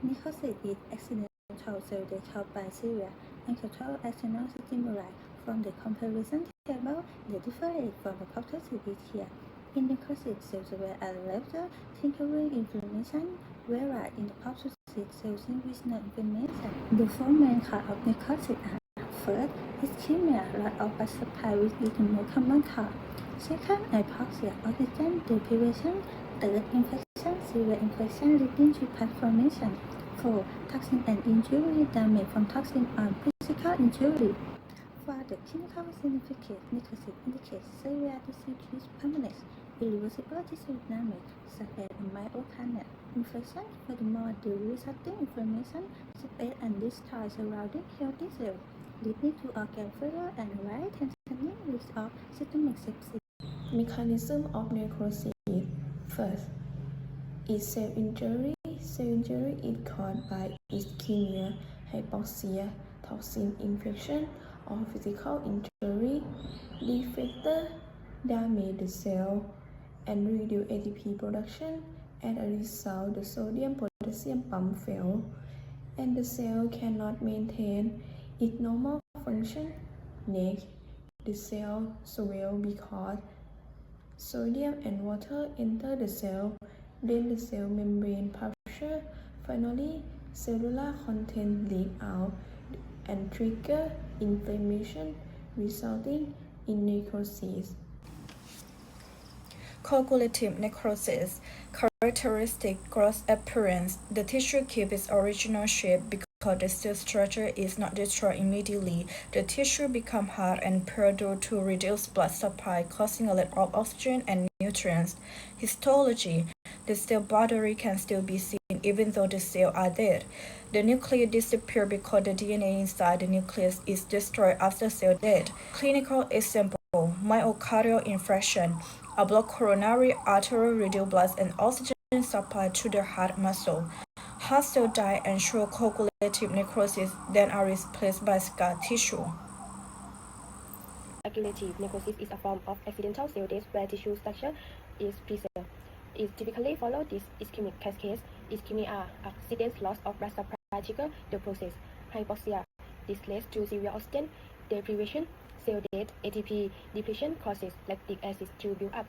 Necrosis is accidental cell death caused by severe uncontrolled external stimuli. From the comparison table, they differentiate from the toxicity here. In necrosis, cells were at level tinkering inflammation, whereas in the apoptosis, cells with no inflammation. The four main causes of necrosis are: first, ischemia, loss of blood supply, which is the most common cause. Second, hypoxia, oxygen deprivation. Third, infection, severe infection leading to plaque formation. 4. Toxin and injury, damage from toxin or physical injury. For the clinical significance, necrosis indicates severe disease permanent, irreversible tissue damage, such as myocardial infection. Furthermore, the resulting inflammation spread and destroys surrounding healthy cells, leading to organ failure and life-threatening risk of systemic sepsis. Mechanism of necrosis. First, is cell injury. Cell injury is caused by ischemia, hypoxia, toxin infection, or physical injury. These factors damage the cell and reduce ATP production. As a result, the sodium-potassium pump fails, and the cell cannot maintain its normal function. Next, the cell swells because sodium and water enter the cell, then the cell membrane puncture. Finally, cellular content leak out and trigger inflammation, resulting in necrosis. Coagulative necrosis. Characteristic: gross appearance. The tissue keeps its original shape because the cell structure is not destroyed immediately. The tissue becomes hard and poor due to reduced blood supply, causing a lack of oxygen and nutrients. Histology: the cell boundary can still be seen even though the cells are dead. The nucleus disappears because the DNA inside the nucleus is destroyed after cell death. Clinical example: myocardial infarction. A blocked coronary artery reduces blood and oxygen supply to the heart muscle. Heart cells die and show coagulative necrosis, then are replaced by scar tissue. Coagulative necrosis is a form of accidental cell death where tissue structure is preserved. It typically follows this ischemic cascade. Ischemia, accident, loss of blood supply trigger the process. Hypoxia, this leads to severe oxygen deprivation. Cell death, ATP depletion causes lactic acid to build up.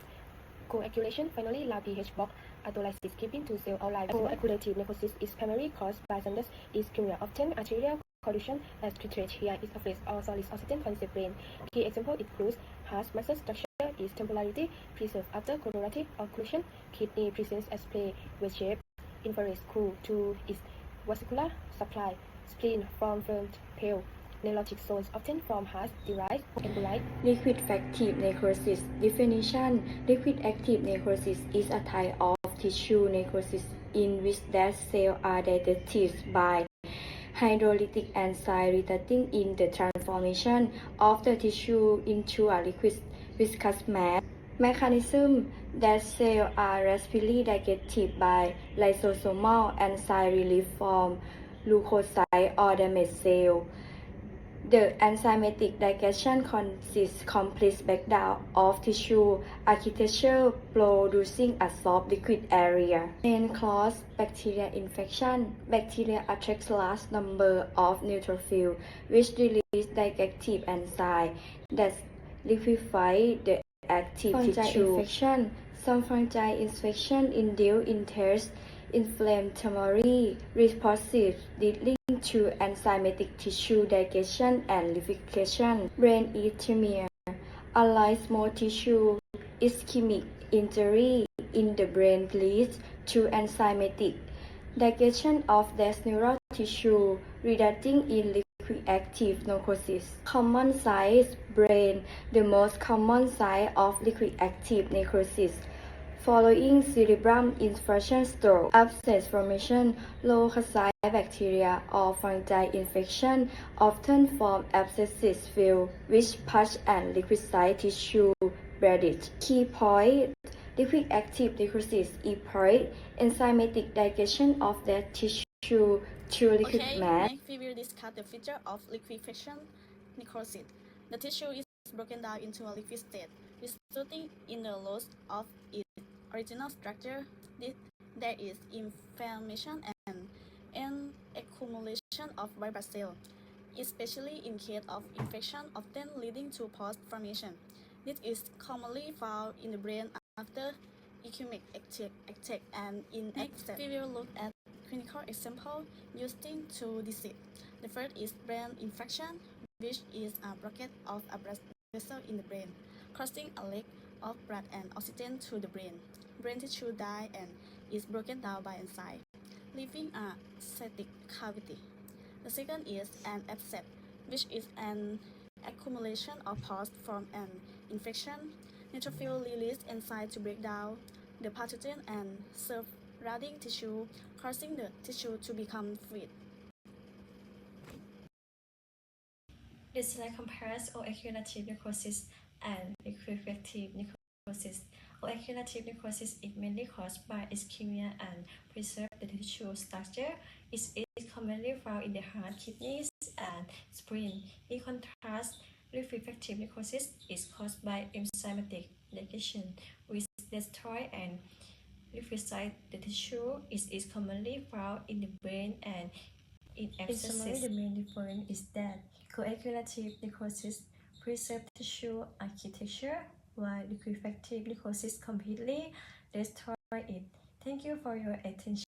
Coagulation, finally, low pH block autolysis, keeping two cells alive. Coagulative necrosis is primarily caused by sinus ischemia, often arterial condition as treated here is a phase or solid oxygen concept brain. Key example includes heart muscle structure is temporarily preserved after coronary occlusion. Kidney presents as play with shape, infrared cool to its vascular supply. Spleen from firm pale. Neurologic zones often from heart-derived emboli. Liquefactive necrosis. Definition: liquefactive necrosis is a type of tissue necrosis in which dead cells are digested by hydrolytic enzyme, resulting in the transformation of the tissue into a liquid viscous mass. Mechanism: dead cells are rapidly digested by lysosomal enzyme released from leukocytes or damaged cells. The enzymatic digestion consists complete breakdown of tissue architecture, producing a soft liquid area. Main cause: bacterial infection. Bacteria attract large number of neutrophils, which release digestive enzyme that liquefy the active tissue. Infection. Some fungi infection induce intense inflammatory responses leading to enzymatic tissue digestion and liquefaction. Brain ischemia. Unlike small tissue, ischemic injury in the brain leads to enzymatic digestion of dead neural tissue, resulting in liquefactive necrosis. Common size: brain, the most common site of liquefactive necrosis, following cerebrum infarction, stroke. Abscess formation. Leukocyte bacteria or fungi infection often form abscesses filled with pus and liquefied tissue breakage. Key point: liquefactive necrosis implies enzymatic digestion of dead tissue to liquid mass. Next we will discuss the feature of liquefaction necrosis. The tissue is broken down into a liquid state, resulting in the loss of its original structure. There is inflammation and accumulation of white blood cells, especially in case of infection often leading to post-formation. This is commonly found in the brain after ischemic attack and in next we will look at clinical example using two diseases. The first is brain infection, which is a blockage of a blood vessel in the brain, causing a lack of blood and oxygen to the brain. Brain tissue dies and is broken down by enzymes, leaving a septic cavity. The second is an abscess, which is an accumulation of pus from an infection. Neutrophils release enzymes to break down the pathogen and surrounding tissue, causing the tissue to become fluid. This slide compares coagulative necrosis and liquefactive necrosis. Coagulative necrosis is mainly caused by ischemia and preserve the tissue structure. It is commonly found in the heart, kidneys, and spleen. In contrast, liquefactive necrosis is caused by enzymatic negation, which destroy and liquefy the tissue. It is commonly found in the brain and in abscesses. In summary, the main difference is that coagulative necrosis preserves tissue architecture, while liquefactive necrosis completely destroys it. Thank you for your attention.